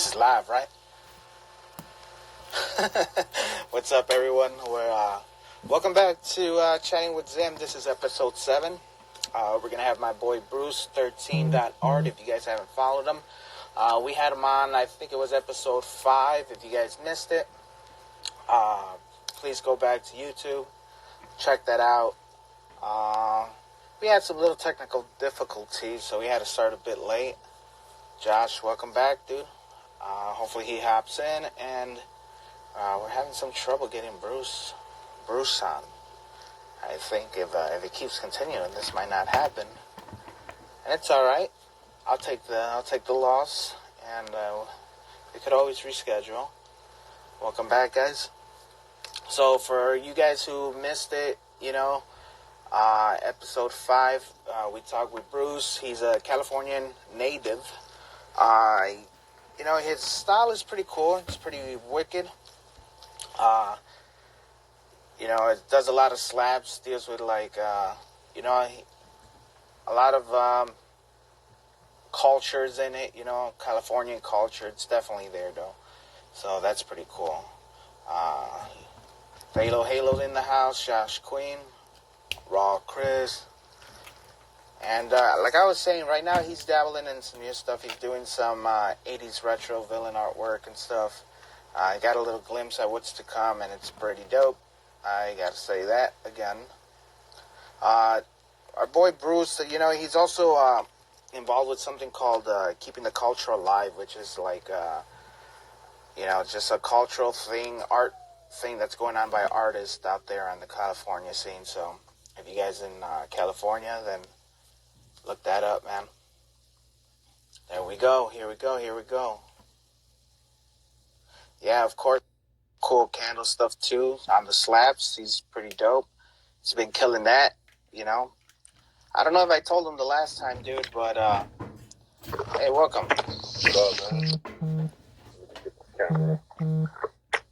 This is live, right? What's up, everyone? Welcome back to Chatting with Zim. This is episode 7. We're going to have my boy Bruce13.art if you guys haven't followed him. We had him on, I think it was episode 5. If you guys missed it, please go back to YouTube. Check that out. We had some little technical difficulties, so we had to start a bit late. Josh, welcome back, dude. Hopefully he hops in, and we're having some trouble getting Bruce on. I think if it keeps continuing, this might not happen, and it's all right. I'll take the loss, and we could always reschedule. Welcome back, guys. So for you guys who missed it, episode 5, we talked with Bruce. He's a Californian native. His style is pretty cool. It's pretty wicked. It does a lot of slaps, deals with a lot of cultures in it, Californian culture. It's definitely there, though. So that's pretty cool. Halo's in the house, Josh Queen, Raw Chris. And like I was saying, right now he's dabbling in some new stuff. He's doing some 80s retro villain artwork and stuff. I got a little glimpse at what's to come, and it's pretty dope. I got to say that again. Our boy Bruce, he's also involved with something called Keeping the Culture Alive, which is like, just a cultural thing, art thing that's going on by artists out there on the California scene. So if you guys in California, then look that up, man. There we go. Here we go. Yeah, of course, cool candle stuff too on the slaps. He's pretty dope. He's been killing that, I don't know if I told him the last time, dude, but hey, welcome. What's up, man? Camera.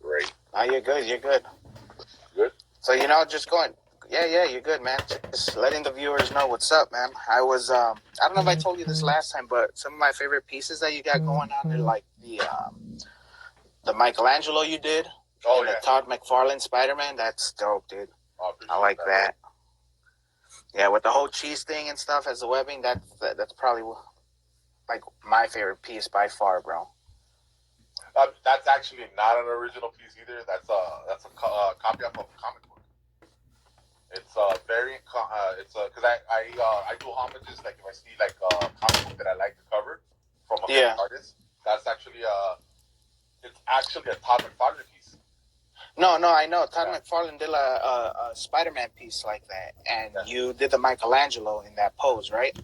Great. Oh, you're good. Good? So, just going. Yeah, you're good, man. Just letting the viewers know what's up, man. I was, I don't know if I told you this last time, but some of my favorite pieces that you got going on are like the Michelangelo you did. Oh, and yeah. The Todd McFarlane Spider-Man. That's dope, dude. Oh, I like that. Yeah, with the whole cheese thing and stuff as the webbing, that's probably like my favorite piece by far, bro. That's actually not an original piece either. That's a copy of a comic book. It's a variant. Because I do homages. Like if I see like a comic book that I like the cover from a favorite artist, that's actually it's actually a Todd McFarlane piece. No, I know. Todd McFarlane did a Spider-Man piece like that, and you did the Michelangelo in that pose, right?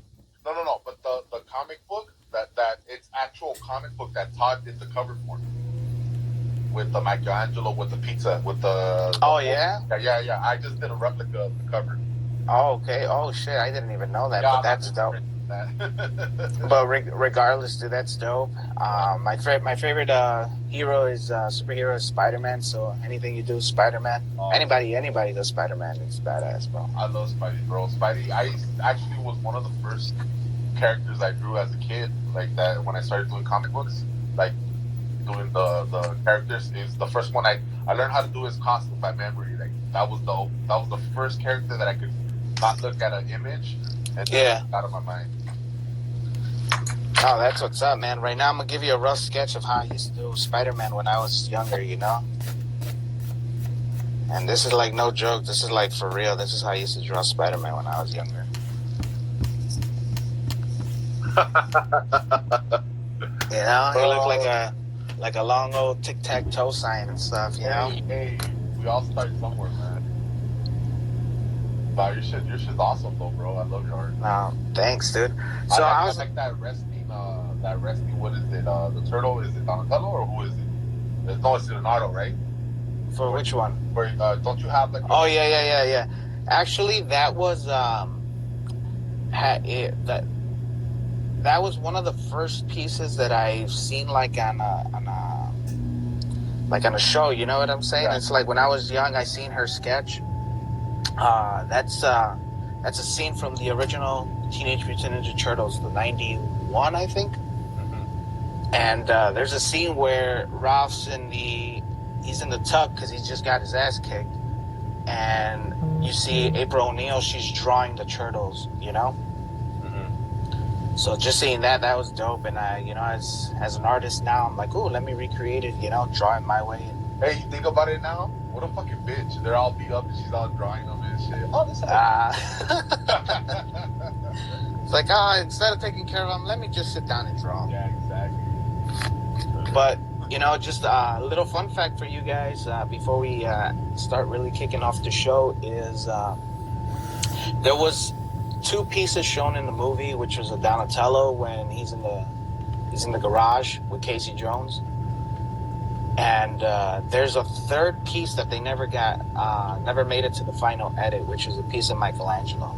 No. But the comic book that it's actual comic book that Todd did the cover for, with the Michelangelo with the pizza with the. Oh yeah. Yeah. I just did a replica of the cover. Oh okay. Oh shit, I didn't even know that. Yeah, but that's dope. But regardless, dude, that's dope. My favorite hero is superhero is Spider-Man. So anything you do, Spider-Man. Anybody does Spider-Man. It's badass, bro. I love Spidey, bro. Spidey, I actually was one of the first characters I drew as a kid, like that when I started doing comic books, like doing the characters. Is the first one I learned how to do his costume by memory. Like that was the first character that I could not look at an image and out of my mind. Oh, that's what's up, man. Right now, I'm going to give you a rough sketch of how I used to do Spider-Man when I was younger, And this is like no joke. This is like for real. This is how I used to draw Spider-Man when I was younger. He looked like a long old tic-tac-toe sign and stuff, Hey, we all start somewhere, man. Wow, your shit's awesome, though, bro. I love your art. No, thanks, dude. So I like that resting. What is it? The turtle, is it Donatello or who is it? No, it's Leonardo, right? For which one? Where don't you have like? Oh yeah. Actually, that was that was one of the first pieces that I've seen like on a show. You know what I'm saying? Yeah. It's like when I was young, I seen her sketch. That's a scene from the original Teenage Mutant Ninja Turtles, the 91, I think. And there's a scene where he's in the tub because he's just got his ass kicked, and you see April O'Neil. She's drawing the turtles, you know. Mm-hmm. So just seeing that was dope. And I, as an artist now, I'm like, ooh, let me recreate it, draw it my way. Hey, you think about it now? What a fucking bitch. They're all beat up and she's all drawing them and shit. Oh, this is it's like, instead of taking care of them, let me just sit down and draw. Yeah, exactly. But, just a little fun fact for you guys before we start really kicking off the show is there was 2 pieces shown in the movie, which was a Donatello when he's in the garage with Casey Jones. And there's a 3rd piece that they never made it to the final edit, which is a piece of Michelangelo.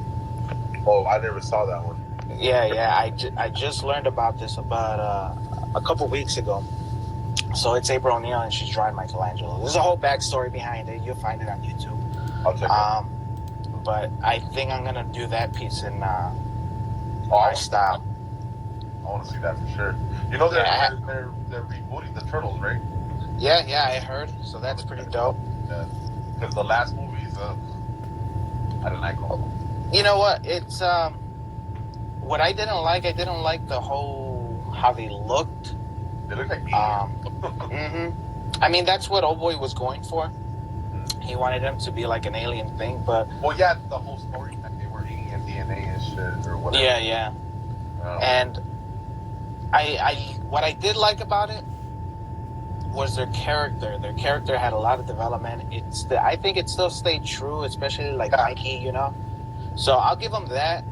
Oh, I never saw that one. Yeah. I just learned about this about a couple weeks ago. So it's April O'Neil and she's drawing Michelangelo. There's a whole backstory behind it. You'll find it on YouTube. I'll check it. But I think I'm gonna do that piece in my style. I want to see that for sure. You know they're rebooting the Turtles, right? Yeah, I heard. So that's pretty dope. Yeah. Because the last movies, I didn't like them. You know what? It's what I didn't like the whole how they looked. They look like mm-hmm. I mean, that's what Old Boy was going for. He wanted them to be like an alien thing, but well, yeah, the whole story that they were eating DNA and shit or whatever. Yeah. And I what I did like about it was their character. Their character had a lot of development. I think it still stayed true, especially like Mikey, So I'll give them that.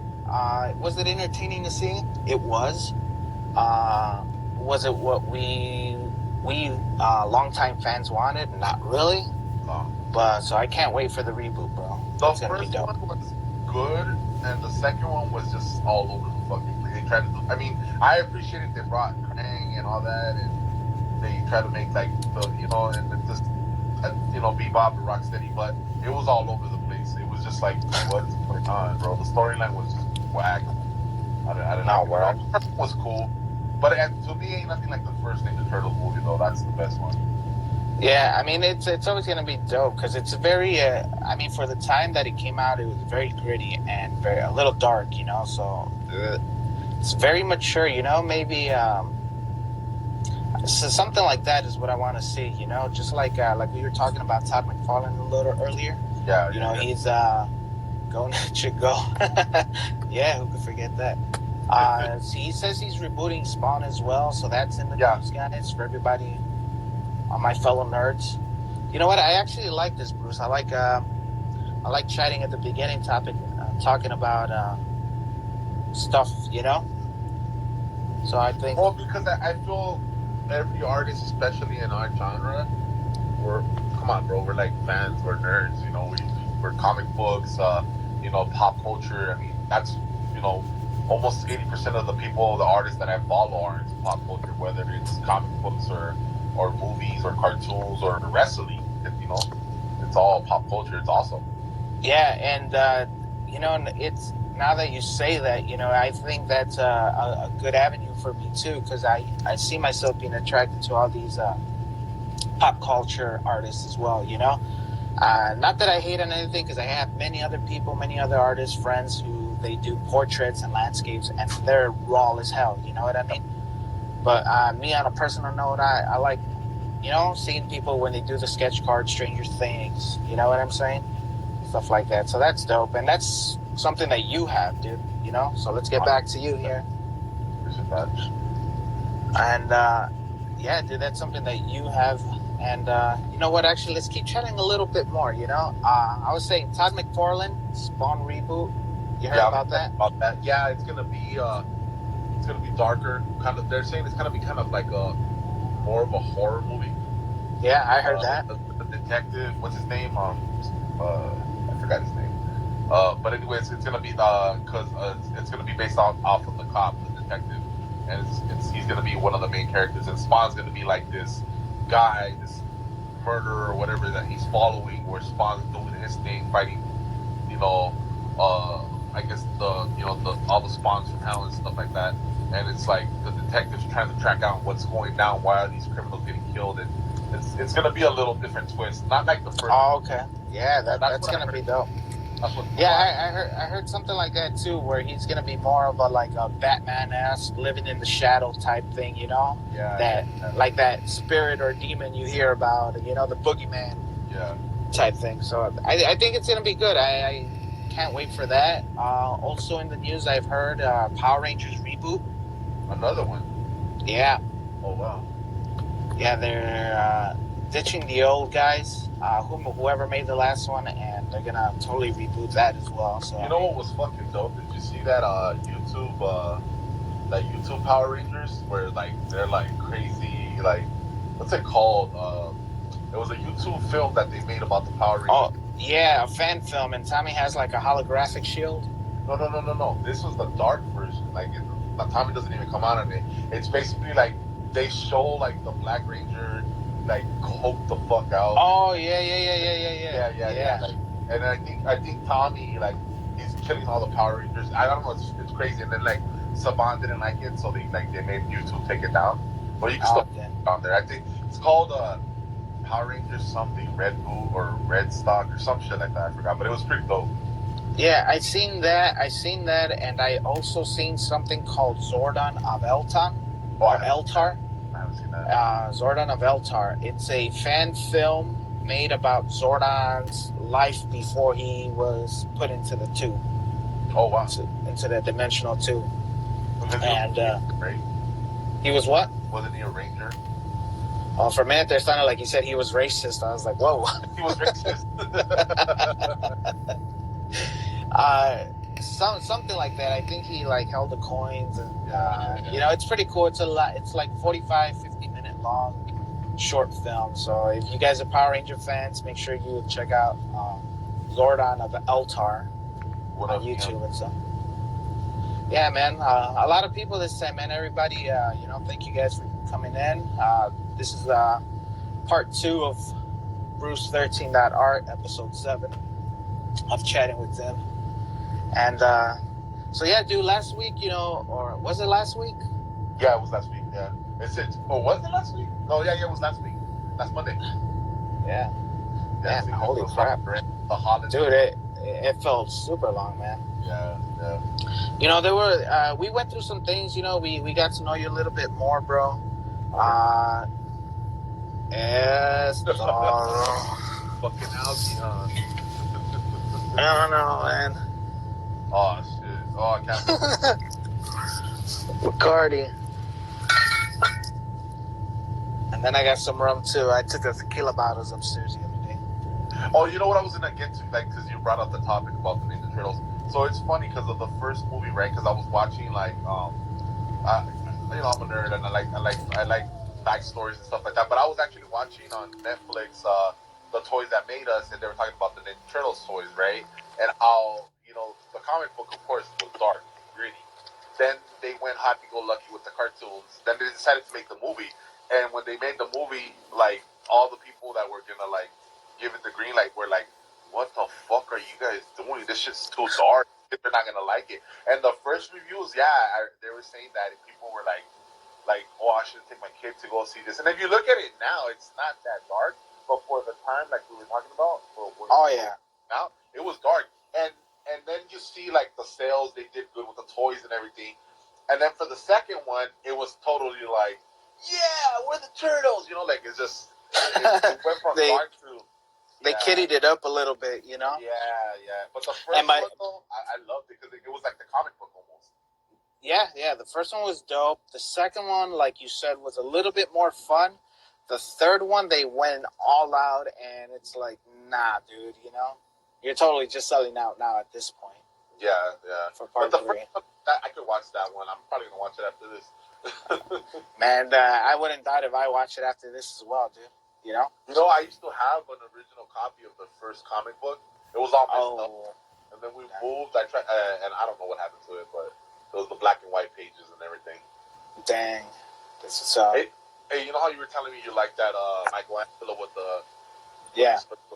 Was it entertaining to see? It was. Was it what we longtime fans wanted? Not really. No. But so I can't wait for the reboot, bro. The first one was good, and the second one was just all over the fucking place. They tried to do. I mean, I appreciated they brought Krang and all that, and they tried to make like and just Bebop and Rocksteady, but it was all over the place. It was just like, what's going on, bro? The storyline was just whack. I don't know. Well, the first one was cool, but to me, ain't nothing like the first Ninja Turtles movie though. That's the best one. Yeah, I mean it's always gonna be dope because it's very. I mean, for the time that it came out, it was very gritty and a little dark, So it's very mature, Maybe so something like that is what I want to see, Just like we were talking about Todd McFarlane a little earlier. Yeah. He's going to go. Yeah, who could forget that? So he says he's rebooting Spawn as well, so that's in the news, guys, for everybody. My fellow nerds. You know what? I actually like this, Bruce. I like chatting at the beginning topic, talking about stuff, So I think. Well, because I feel every artist, especially in our genre, come on, bro. We're like fans. We're nerds. We're comic books. Pop culture. I mean, that's almost 80% of the people, the artists that I follow, are into pop culture, whether it's comic books or movies or cartoons or wrestling. It's all pop culture. It's awesome. Yeah, and it's now that you say that, I think that's a good avenue for me too, because I see myself being attracted to all these pop culture artists as well. Not that I hate on anything, because I have many other artists, friends who they do portraits and landscapes, and they're raw as hell. You know what I mean? But me, on a personal note, I like, seeing people when they do the sketch card, Stranger Things. You know what I'm saying? Stuff like that. So that's dope, and that's something that you have, dude. So let's get back to you here. And yeah, dude, that's something that you have. And you know what? Actually, let's keep chatting a little bit more. I was saying Todd McFarlane Spawn reboot. You heard about that? About that? Yeah, it's gonna be darker. Kind of. They're saying it's gonna be kind of like more of a horror movie. Yeah, I heard that. The detective, what's his name? I forgot his name. But anyways, it's gonna be because it's gonna be based off of the cop, the detective, and he's gonna be one of the main characters, and Spawn's gonna be like this guy, this murderer or whatever that he's following, where Spawn's doing his thing, fighting, I guess the all the spawns from hell and stuff like that. And it's like the detectives trying to track down what's going down, why are these criminals getting killed, and it's gonna be a little different twist, not like the first. Oh, okay. Yeah, That's that's what I gonna heard. be dope. That's what Yeah, I I heard something like that too, where he's gonna be more of a like a Batman-esque, living in the shadow type thing, you know? yeah. Like that spirit or demon you hear about, you know, the boogeyman Yeah. type thing. So I think it's gonna be good. I can't wait for that. Also in the news, I've heard Power Rangers reboot. Another one. Yeah, Oh wow. yeah, they're ditching the old guys, whoever made the last one, and they're gonna totally reboot that as well. So You know what was fucking dope? Did you see that YouTube Power Rangers where like they're like crazy, like what's it called? It was a YouTube film that they made about the Power Rangers. oh yeah, a fan film, and Tommy has like a holographic shield. No. This was the dark version. Tommy doesn't even come out of it. It's basically like they show like the Black Ranger like coke the fuck out. Oh yeah. Like, and I think Tommy like he's killing all the Power Rangers. I don't know. It's crazy. And then like Saban didn't like it, so they made YouTube take it down. But you can still put it on there. I think it's called Power Rangers something Red Boot or Red Stock or some shit like that. I forgot, but it was pretty dope. Yeah, I seen that, and I also seen something called Zordon of Elton, or Eltar. I haven't seen that. Zordon of Eltar. It's a fan film made about Zordon's life before he was put into the tube. Oh wow! Into the dimensional tube. And right? He was what? Wasn't he a ranger? Oh, for a minute there, sounded like he said he was racist. I was like, whoa. He was racist. Something like that. I think he like held the coins, and you know, it's pretty cool. It's a lot. It's like 45, 50-minute long short film. So if you guys are Power Ranger fans, make sure you check out Zordon of Eltar on YouTube and stuff. Yeah, man. A lot of people this time, man. Everybody, you know, thank you guys for coming in. This is part 2 of Bruce 13.art, episode 7 of chatting with them. And so yeah, dude, last week, you know, or was it last week? Yeah, it was last week. Yeah, was it last week? Oh yeah, it was last week. Last Monday. Yeah. Man, holy crap, the holiday. Dude, it felt super long, man. Yeah. You know, there were we went through some things. You know, we got to know you a little bit more, bro. Yes. Fucking algae, huh? I don't know, man. Oh shit! Oh, I can't. Bacardi. And then I got some rum too. I took the tequila bottles upstairs the other day. Oh, you know what I was gonna get to, like, because you brought up the topic about the Ninja Turtles. So it's funny because of the first movie, right? Because I was watching like, you know, I'm a nerd and I like backstories and stuff like that. But I was actually watching on Netflix the Toys That Made Us, and they were talking about the Ninja Turtles toys, right? And how, you know, the comic book, of course, was dark, gritty. Then they went happy-go-lucky with the cartoons. Then they decided to make the movie. And when they made the movie, like, all the people that were gonna like give it the green light were like, "What the fuck are you guys doing? This shit's too dark. They're not gonna like it." And the first reviews, they were saying that people were like, "Oh, I should take my kid to go see this." And if you look at it now, it's not that dark. But for the time, like we were talking about, now it was dark. And then you see like the sales, they did good with the toys and everything. And then for the second one, it was totally like, "Yeah, we're the Turtles," you know, like it went from dark to. They kiddied it up a little bit, you know? Yeah. But the first one, though, I loved it because it was like the comic book almost. Yeah. The first one was dope. The second one, like you said, was a little bit more fun. The third one, they went all out, and it's like, nah, dude, you know? You're totally just selling out now at this point. Yeah. For part 3. First one, I could watch that one. I'm probably going to watch it after this. Man, I wouldn't doubt if I watch it after this as well, dude. You know? I used to have an original copy of the first comic book. It was all messed up. And then we moved. I tried, and I don't know what happened to it, but it was the black and white pages and everything. Dang. This is Hey, you know how you were telling me you like that Michelangelo with the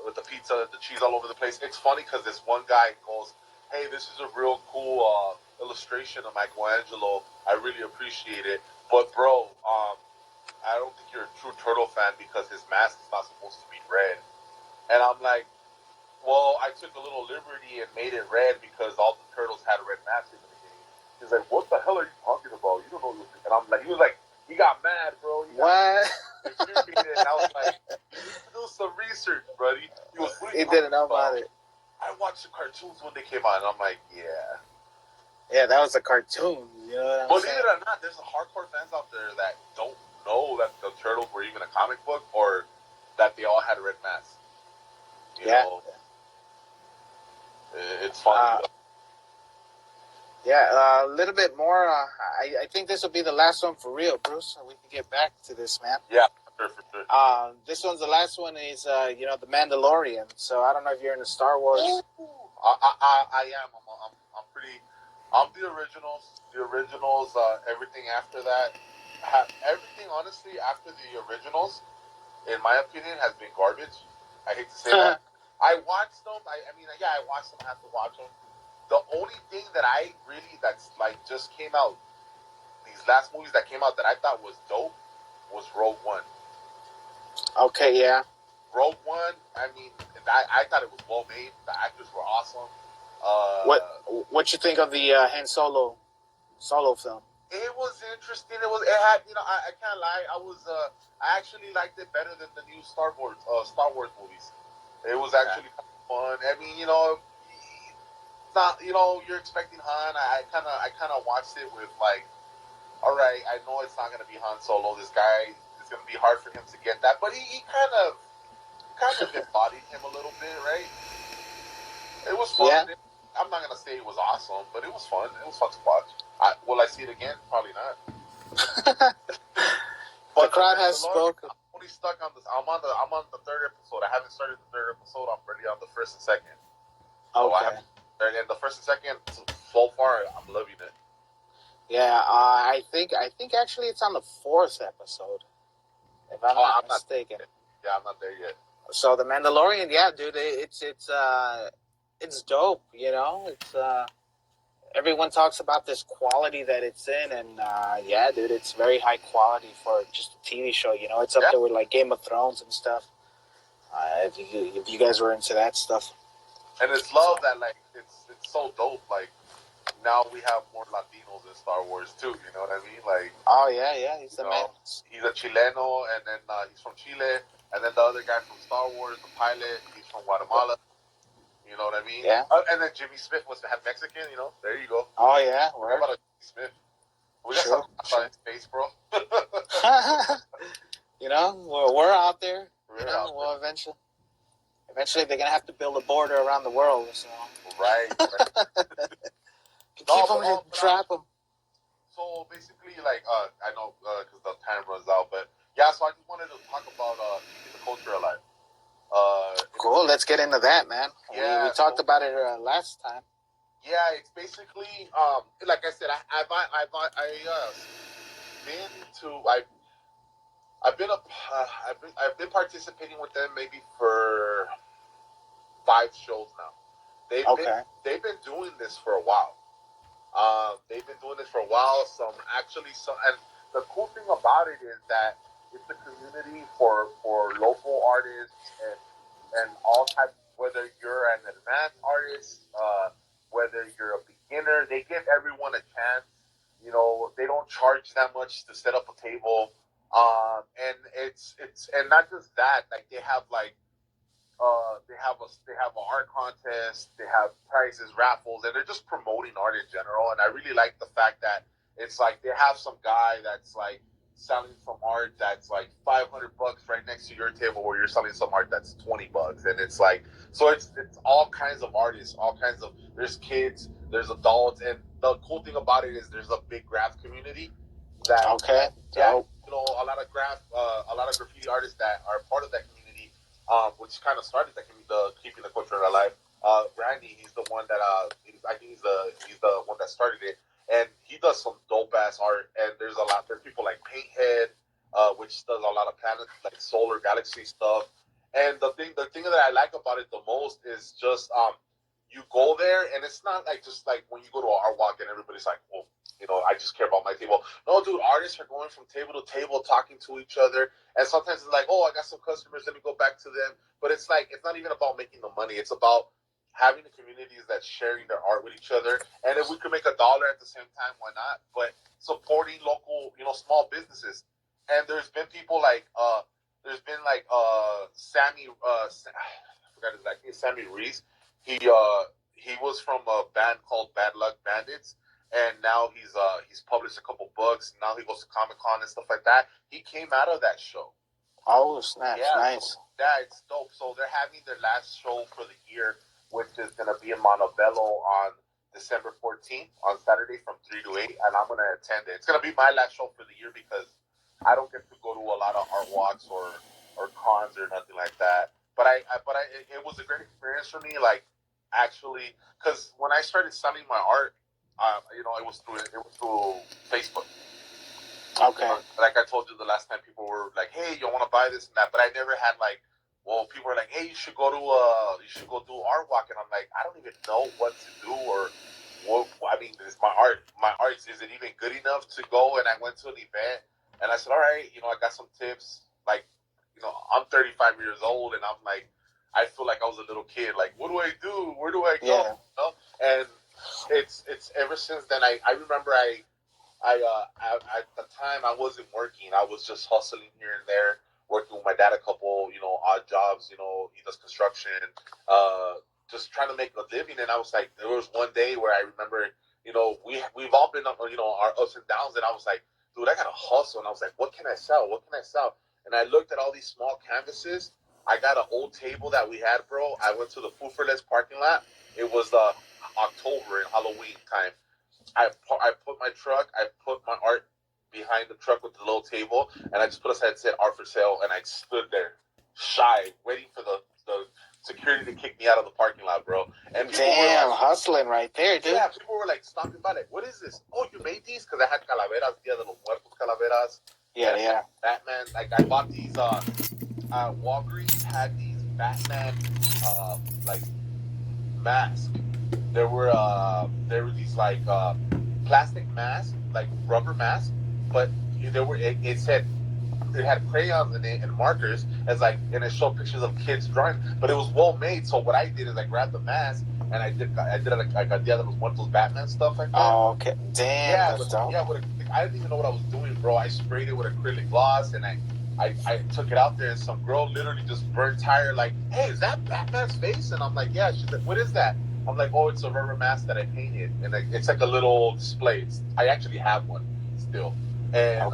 with the pizza, the cheese all over the place? It's funny because this one guy goes, hey, this is a real cool illustration of Michelangelo. I really appreciate it. But bro, I don't think you're a true turtle fan because his mask is not supposed to be red. And I'm like, well, I took a little liberty and made it red because all the turtles had red masks in the beginning. He's like, what the hell are you talking about? You don't know what. And I'm like, he was like, he got mad, bro. What? And I was like, you need to do some research, buddy. He was really He didn't know about it. I watched the cartoons when they came out, and I'm like, yeah. Yeah, that was a cartoon. You know what I'm Believe saying? it or not, there's hardcore fans out there that don't know that the Turtles were even a comic book or that they all had red masks. You know, it's funny. Yeah, a little bit more. I think this will be the last one for real, Bruce. So we can get back to this, man. Yeah, for sure. This one's the last one. Is the Mandalorian. So I don't know if you're into Star Wars. I am. I'm pretty. I'm the originals. The originals. Everything after that. Everything honestly after the originals, in my opinion, has been garbage. I hate to say that. I watched them. I mean, yeah, I watched them. I have to watch them. The only thing that I really that's like just came out, these last movies that came out that I thought was dope, was Rogue One. Okay, yeah. Rogue One. I mean, I thought it was well made. The actors were awesome. What you think of the Han Solo film? It was interesting. It had I can't lie. I actually liked it better than the new Star Wars movies. It was actually kind of fun. I mean, it's not you're expecting Han. I kind of watched it with like, all right, I know it's not gonna be Han Solo. This guy, it's gonna be hard for him to get that, but he kind of embodied him a little bit, right? It was fun. Yeah. I'm not gonna say it was awesome, but it was fun. It was fun to watch. Will I see it again? Probably not. But the crowd has spoken. I'm only stuck on this. I'm on the third episode. I haven't started the third episode. I'm really on the first and second. Okay. And the first and second, so far, I'm loving it. Yeah, I think actually it's on the fourth episode, if I'm not mistaken. Yeah, I'm not there yet. So the Mandalorian, yeah, dude, it's dope. It's everyone talks about this quality that it's in, and yeah, dude, it's very high quality for just a TV show. It's up there with like Game of Thrones and stuff. If you guys were into that stuff, and it's love that like it's so dope. Like now we have more Latinos in Star Wars too. You know what I mean? Like he's the man. He's a Chileno, and then he's from Chile, and then the other guy from Star Wars, the pilot, he's from Guatemala. You know what I mean? Yeah. And then Jimmy Smith was half Mexican. There you go. Oh yeah, what about Jimmy Smith? We got some in space, bro. we're out there. Well, eventually they're gonna have to build a border around the world. So right. Keep them, trap them. So basically, like, I know because the time runs out, but yeah. So I just wanted to talk about keeping the culture alive. Cool. Let's get into that, man. Yeah, we talked about it last time. Yeah, it's basically like I said, I've been participating with them maybe for 5 shows now. They've been doing this for a while. They've been doing this for a while. And the cool thing about it is that it's a community for local artists and all types. Whether you're an advanced artist, whether you're a beginner, they give everyone a chance. They don't charge that much to set up a table, and it's and not just that. Like they have they have an art contest, they have prizes, raffles, and they're just promoting art in general. And I really like the fact that it's like they have some guy that's like selling some art that's like $500 right next to your table where you're selling some art that's $20, and it's like so it's all kinds of artists, there's kids, there's adults, and the cool thing about it is there's a big graph community that a lot of graffiti artists that are part of that community, which kind of started the keeping the culture alive. Randy, he's the one that I think he's the one that started it. And he does some dope ass art. And there's people like Painthead, which does a lot of planet like solar galaxy stuff. And the thing that I like about it the most is just you go there, and it's not like just like when you go to an art walk and everybody's like, well, I just care about my table. No, dude, artists are going from table to table talking to each other. And sometimes it's like, oh, I got some customers, let me go back to them. But it's like, it's not even about making the money. It's about having the communities that's sharing their art with each other. And if we could make $1 at the same time, why not? But supporting local, small businesses. And there's been people like, Sammy, I forgot his name, Sammy Reese. He was from a band called Bad Luck Bandits, and now he's published a couple books. Now he goes to Comic-Con and stuff like that. He came out of that show. Oh, snaps. Yeah, Nice. So, yeah, it's dope. So they're having their last show for the year, which is going to be in Montebello on December 14th, on Saturday from 3 to 8, and I'm going to attend it. It's going to be my last show for the year because I don't get to go to a lot of art walks or cons or nothing like that. But it was a great experience for me, like, actually, because when I started selling my art, it was through Facebook. Okay. Like I told you the last time, people were like, "Hey, you want to buy this and that?" But I never had people were like, "Hey, you should go do art walk," and I'm like, I don't even know what to do or what. I mean, is my art is it even good enough to go? And I went to an event and I said, "All right, I got some tips." Like, I'm 35 years old and I'm like, I feel like I was a little kid. Like, what do I do? Where do I go? Yeah. And it's ever since then. I remember at the time I wasn't working. I was just hustling here and there, working with my dad a couple, odd jobs. He does construction, just trying to make a living. And I was like, there was one day where I remember, we've all been, our ups and downs. And I was like, dude, I gotta hustle. And I was like, what can I sell? What can I sell? And I looked at all these small canvases. I got an old table that we had, bro. I went to the Food for Less parking lot. It was October and Halloween time. I put my truck, I put my art behind the truck with the little table, and I just put a sign that said art for sale, and I stood there, shy, waiting for the security to kick me out of the parking lot, bro. And damn, hustling right there, dude. Yeah, people were like stopping by, like, what is this? Oh, you made these? Because I had calaveras, Dia de los Muertos calaveras. Yeah. Batman, like I bought these, Walgreens had these Batman, masks. There were these like plastic masks, like rubber masks, but it said it had crayons in it and markers and it showed pictures of kids drawing, but it was well made. So what I did is I grabbed the mask and I did like a Dia de los Muertos Batman stuff like that. Oh, okay. Damn, that's dope. Yeah, I didn't even know what I was doing, bro. I sprayed it with acrylic gloss and I took it out there and some girl literally just burnt tire like, hey, is that Batman's face? And I'm like, yeah. She's like, what is that? I'm like, oh, it's a rubber mask that I painted. And it's like a little display. I actually have one still. And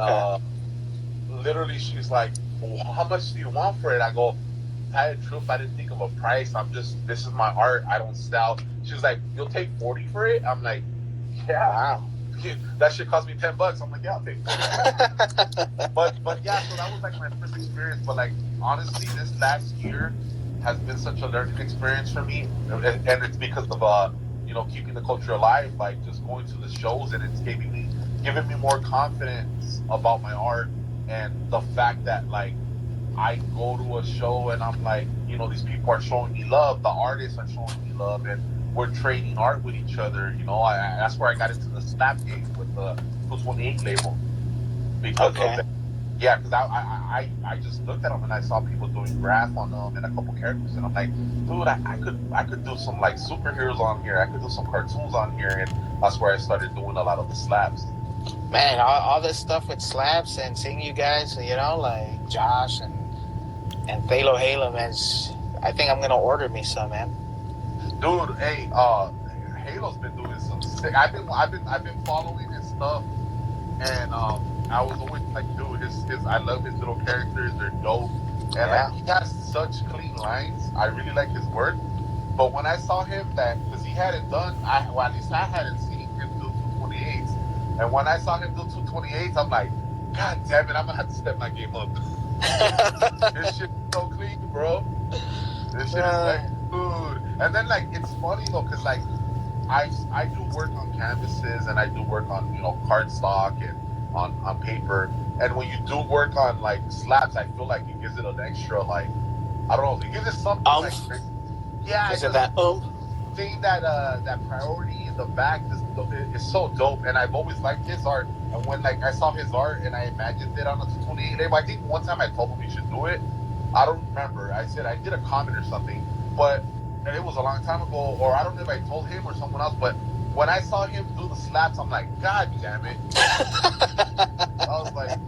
literally she's like, well, how much do you want for it? I go, tell you the truth, I didn't think of a price. This is my art. I don't sell. She's like, you'll take 40 for it? I'm like, yeah. Wow. That shit cost me $10. I'm like, yeah, I'll take it. but yeah, so that was like my first experience. But like, honestly, this last year has been such a learning experience for me, and it's because of keeping the culture alive, like just going to the shows, and it's giving me more confidence about my art, and the fact that like I go to a show and I'm like, these people are showing me love, the artists are showing me love, and we're trading art with each other. That's where I got into the slap game with the 228 label because of that. Yeah, because I just looked at them and I saw people doing graph on them and a couple characters, and I'm like, dude, I could do some like superheroes on here. I could do some cartoons on here, and that's where I started doing a lot of the slaps. Man, all this stuff with slaps and seeing you guys, like Josh and Thalo Halo, man. I think I'm gonna order me some, man. Dude, hey, Halo's been doing some sick. I've been following his stuff, and I was always like, dude, I love his little characters. They're dope, and like he has such clean lines. I really like his work. But when I saw him, because he hadn't done, at least I hadn't seen him do 228s, and when I saw him do 228s, I'm like, God damn it, I'm gonna have to step my game up. This shit is so clean, bro. This shit is like, dude. And then like it's funny though, because like I do work on canvases and I do work on cardstock and on paper, and when you do work on like slabs, I feel like it gives it an extra, like, I don't know, it gives it something like, yeah, is it that thing that that priority in the back is so dope, and I've always liked his art. And when like I saw his art and I imagined it on a 228 label, I think one time I told him he should do it. I don't remember. I said I did a comment or something, but it was a long time ago, or I don't know if I told him or someone else. But when I saw him do the slaps, I'm like, God damn it! I was like,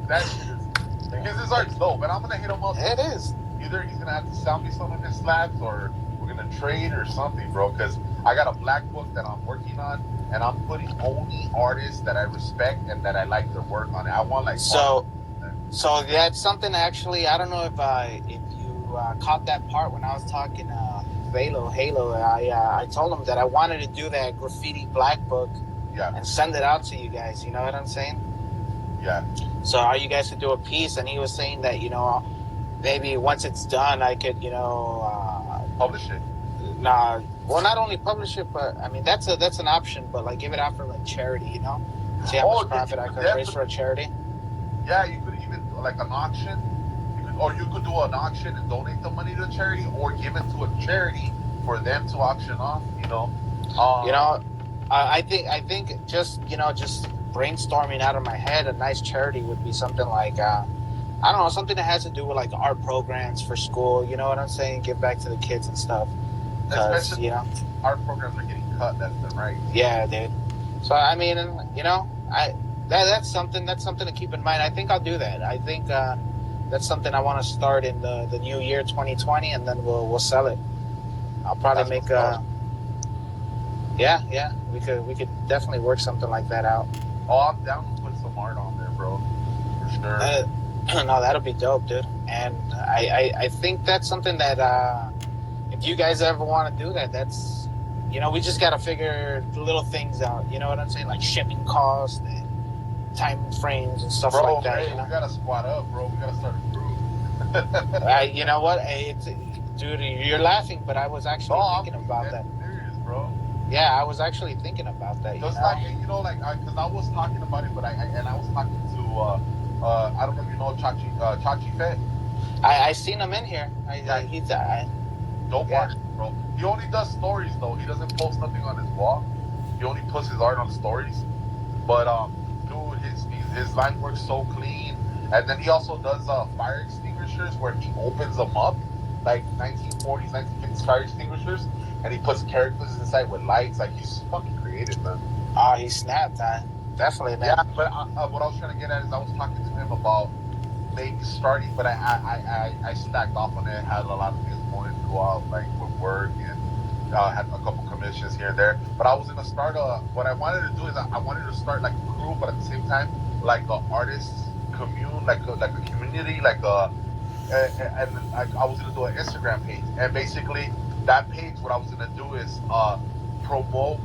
that shit is because his art's dope, and I'm gonna hit him up. It is. Either he's gonna have to sell me some of his slaps, or we're gonna trade or something, bro. Because I got a black book that I'm working on, and I'm putting only artists that I respect and that I like their work on it. I want like So that's something actually. I don't know if you caught that part when I was talking Halo. I told him that I wanted to do that graffiti black book yeah, and send it out to you guys. You know what I'm saying? yeah. So are you guys to do a piece? And he was saying that maybe once it's done, I could Publish it. nah. Well, not only publish it, but I mean that's an option. But like give it out for like charity. See how much profit I could raise for a charity. Yeah, you could even like an auction, or you could do an auction and donate the money to a charity, or give it to a charity for them to auction off. I think just brainstorming out of my head, a nice charity would be something like I don't know, something that has to do with like art programs for school. You know what I'm saying? Give back to the kids and stuff. Especially art programs are getting cut left and right. Yeah, dude. So I mean, that's something to keep in mind. I think I'll do that. I think that's something I want to start in the new year 2020, and then we'll sell it. I'll probably make yeah. We could definitely work something like that out. Oh, I'm down to put some art on there, bro. For sure. No, that'll be dope, dude. And I think that's something that if you guys ever want to do that, that's we just gotta figure the little things out. You know what I'm saying? Like shipping costs and time frames and stuff like that. Hey, we gotta squat up, bro. We gotta start a group. You know what? Dude, you're laughing, but I was actually thinking about that. Serious, bro. Yeah, I was actually thinking about that. Just because I was talking about it, but I was talking to I don't know if you know Chachi Fett. I seen him in here. He's dope artist, bro. He only does stories though. He doesn't post nothing on his wall. He only puts his art on stories. But dude, his line works so clean. And then he also does fire extinguishers where he opens them up, like 1940s, 1950s fire extinguishers, and he puts characters inside with lights. Like he's fucking creative, man. He snapped, huh? Definitely, man. Yeah, but what I was trying to get at is I was talking to him about maybe starting, but I stacked off on it. Had a lot of things going throughout, like with work, and had a couple commissions here and there. But I was gonna start what I wanted to do is I wanted to start like a crew, but at the same time like an artists commune, like a community, like and I was gonna do an Instagram page, and basically that page, what I was gonna do is promote,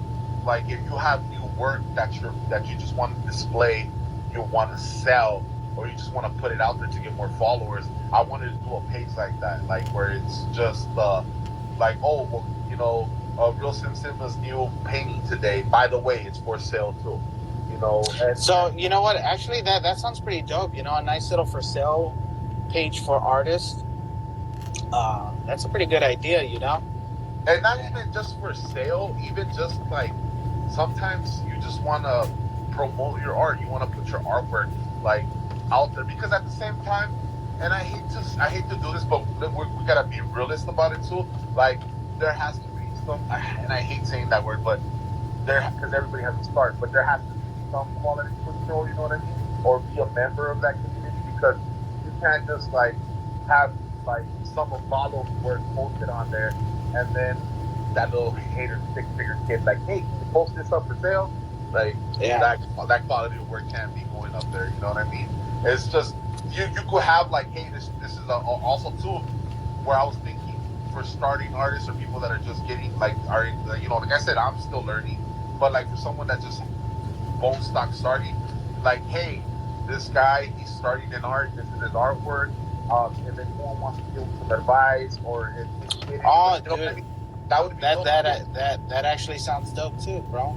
like if you have new work that you just want to display, you want to sell, or you just want to put it out there to get more followers. I wanted to do a page like that, like where it's just like, oh, well, Real Sim Simba's new painting today. By the way, it's for sale too. And so you know what? Actually, that sounds pretty dope. A nice little for sale page for artists. That's a pretty good idea. And not even just for sale, even just like sometimes you just want to promote your art. You want to put your artwork like out there, because at the same time, and I hate to do this, but we gotta be realist about it too. Like there has to be some, and I hate saying that word, but because everybody has to start, but there has to be some quality control. You know what I mean? Or be a member of that community, because you can't just like have like some of Lalo's work posted on there, and then that little hater six-figure kid like, hey, can you post this up for sale? Like that quality of work can't be going up there. You know what I mean? It's just you could have like, hey, this is also too where I was thinking for starting artists or people that are just getting like like I said, I'm still learning, but like for someone that just bone stock starting, like, hey, this guy, he's starting in art, this is his artwork, and then someone wants to give some advice or dude, that would be dope. That actually sounds dope too, bro.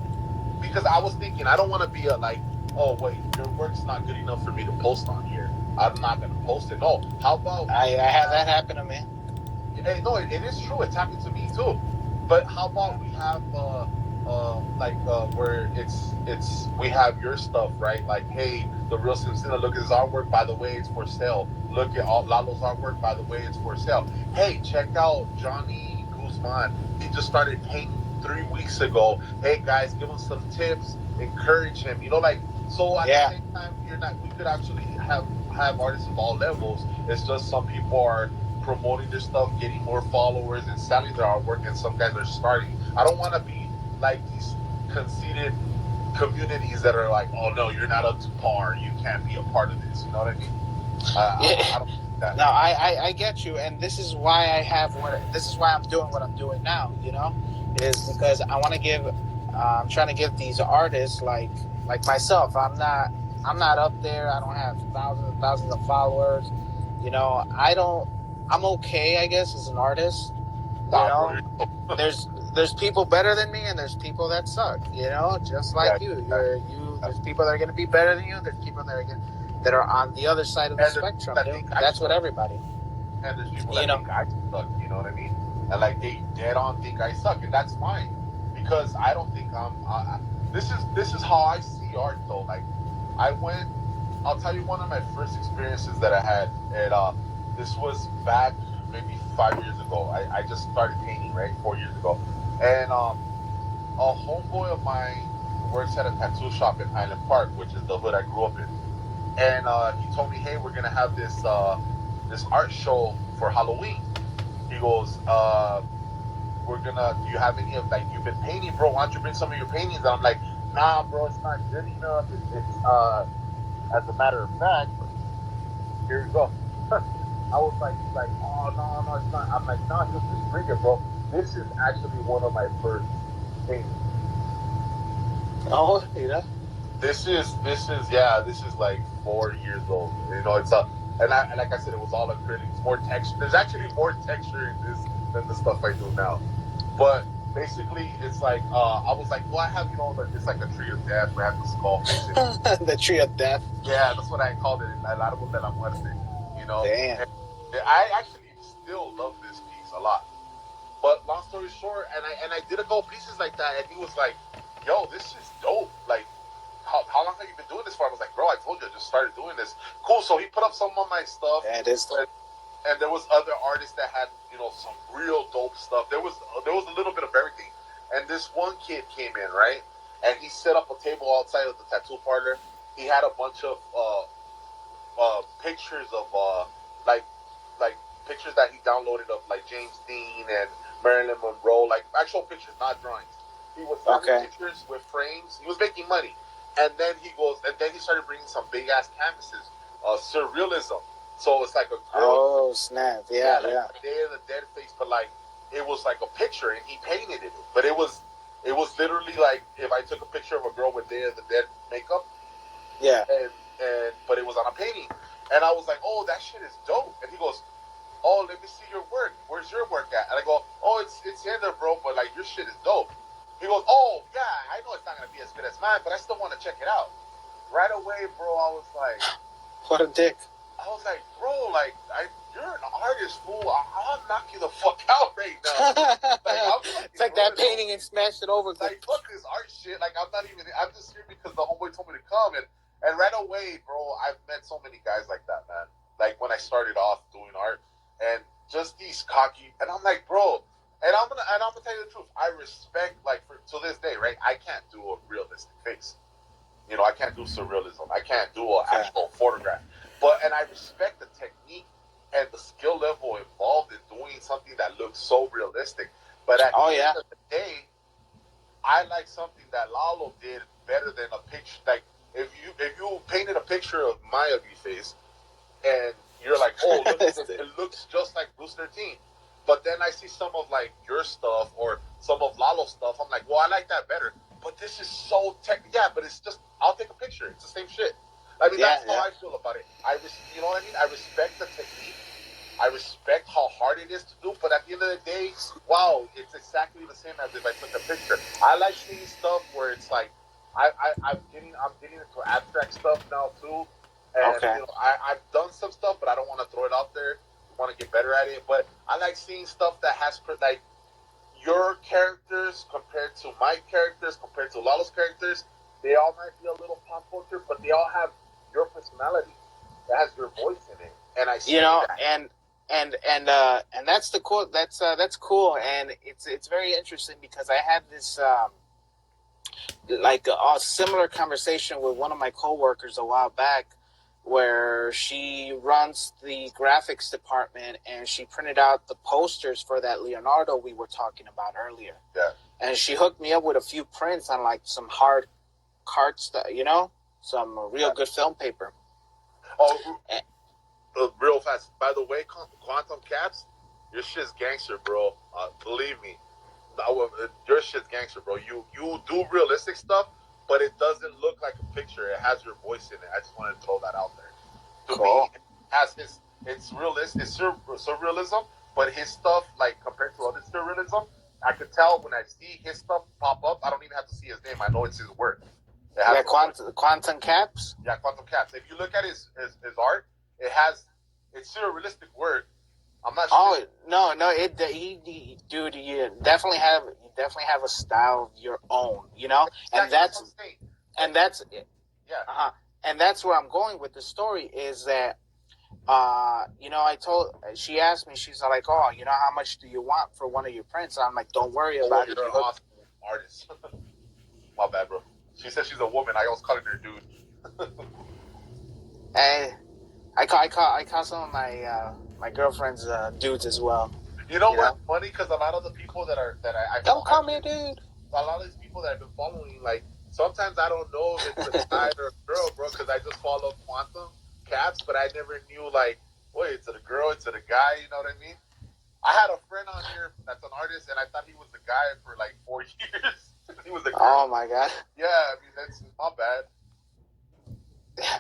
Because I was thinking, I don't want to be like, oh wait, your work's not good enough for me to post on here, I'm not gonna post it. No, how about I had that happen to me. Hey, no, it is true. It's happened to me too. But how about we have where it's we have your stuff, right? Like, hey, the real Simpson, look at his artwork. By the way, it's for sale. Look at all Lalo's artwork. By the way, it's for sale. Hey, check out Johnny Guzman. He just started painting 3 weeks ago. Hey guys, give him some tips. Encourage him. Like, so at the Yeah. same time, you're not. We could actually have artists of all levels. It's just some people are promoting their stuff, getting more followers, and selling their artwork, and some guys are starting. I don't want to be like these conceited communities that are like, oh no, you're not up to par, you can't be a part of this. You know what I mean? I don't think that. No, I get you, and this is why this is why I'm doing what I'm doing now. Is because I want to give. I'm trying to give these artists like myself. I'm not up there. I don't have thousands and thousands of followers. I don't. I'm okay, I guess, as an artist. Nah, bro, There's people better than me, and there's people that suck. Just like yeah, you. There's people that are going to be better than you. There's people that are on the other side of the spectrum. That's what everybody. and there's people that think I suck. You know what I mean? And like they dead on think I suck, and that's fine because I don't think I'm. This is how I see art though. Like I went. I'll tell you one of my first experiences that I had, and this was back maybe 5 years ago. I just started painting, right, 4 years ago, and a homeboy of mine works at a tattoo shop in Highland Park, which is the hood I grew up in, and he told me, hey, we're gonna have this art show for Halloween. He goes, do you have any of, like, you've been painting, bro? Why don't you bring some of your paintings? And I'm like, nah, bro, it's not good enough. It's as a matter of fact, here we go. I was like, he's like, oh no, it's not. I'm like, no, just bring it, bro. This is actually one of my first paintings. Oh, This is like 4 years old. It's and like I said, it was all acrylic. It's more texture. There's actually more texture in this than the stuff I do now. But basically, it's like I was like, well, I have it's like a tree of death. We have the skull facing. The tree of death. Yeah, that's what I called it. A lot of them that I'm muerte. Damn. And I actually still love this piece a lot. But long story short, and I did a couple pieces like that, and he was like, yo, this is dope. Like, how long have you been doing this for? I was like, bro, I told you I just started doing this. Cool. So he put up some of my stuff. Yeah, it is dope. And there was other artists that had, some real dope stuff. There was a little bit of everything. And this one kid came in, right? And he set up a table outside of the tattoo parlor. He had a bunch of pictures of like pictures that he downloaded of like James Dean and Marilyn Monroe, like actual pictures, not drawings. He was selling pictures with frames. He was making money, and then he started bringing some big ass canvases, surrealism. So it's like a girl. Oh snap! Yeah. Day of the Dead face, but like it was like a picture, and he painted it. But it was literally like if I took a picture of a girl with Day of the Dead makeup. Yeah. And but it was on a painting, and I was like, oh, that shit is dope. And he goes, oh, let me see your work. Where's your work at? And I go, oh, it's in there, bro. But like your shit is dope. He goes, oh yeah, I know it's not gonna be as good as mine, but I still want to check it out. Right away, bro. I was like, what a dick. I was like, bro, you're an artist, fool. I'll knock you the fuck out right now. It's like that painting and smashed it over. Like, fuck this art shit. Like, I'm just here because the homeboy told me to come. And right away, bro, I've met so many guys like that, man. Like, when I started off doing art, and just these cocky, and I'm like, bro, and I'm gonna tell you the truth. I respect, like, to this day, right? I can't do a realistic face. I can't do surrealism. I can't do an actual photograph. And I respect the technique and the skill level involved in doing something that looks so realistic. But at the end of the day, I like something that Lalo did better than a picture. Like, if you painted a picture of my ugly face, and you're like, oh, look, it looks just like Bruce 13. But then I see some of like your stuff or some of Lalo's stuff. I'm like, well, I like that better. But this is so yeah. But it's just, I'll take a picture. It's the same shit. I mean, that's how I feel about it. You know what I mean? I respect the technique. I respect how hard it is to do. But at the end of the day, wow, it's exactly the same as if I took a picture. I like seeing stuff where it's like, I'm getting into abstract stuff now too. And I've done some stuff, but I don't want to throw it out there. I want to get better at it. But I like seeing stuff that has like your characters compared to my characters, compared to Lalo's characters, they all might be a little pop culture, but they all have your personality. That has your voice in it, and I see You know, that. and that's the cool. That's cool, and it's very interesting because I had this like a similar conversation with one of my coworkers a while back, where she runs the graphics department and she printed out the posters for that Leonardo we were talking about earlier. Yeah. And she hooked me up with a few prints on like some hard card stuff, you know, some real good film paper. Oh, real fast. By the way, Quantum Caps, your shit's gangster, bro. Believe me, your shit's gangster, bro. You do realistic stuff, but it doesn't look like a picture. It has your voice in it. I just want to throw that out there. To Cool. me, it has his. It's realistic. It's surrealism, but his stuff, like compared to other surrealism, I could tell when I see his stuff pop up. I don't even have to see his name. I know it's his work. Yeah, Quantum Caps. Yeah, Quantum Caps. If you look at his art, it's surrealistic work. I'm not sure. Oh no, dude, you definitely have a style of your own, you know, and that's yeah. And that's where I'm going with the story is that, you know, she asked me, she's like, oh, you know, how much do you want for one of your prints? And I'm like, don't worry about it. You're an awesome artist. My bad, bro. She said she's a woman. I was calling her dude. Hey, I call some of my girlfriend's dudes as well. You know what's funny? Because a lot of the people that I don't call me a dude. A lot of these people that I've been following, like sometimes I don't know if it's a guy or a girl, bro, because I just follow Quantum Caps, but I never knew like, wait, it's a girl, it's a guy. You know what I mean? I had a friend on here that's an artist, and I thought he was a guy for like 4 years. He was a girl. Oh my god. Yeah, I mean that's my bad.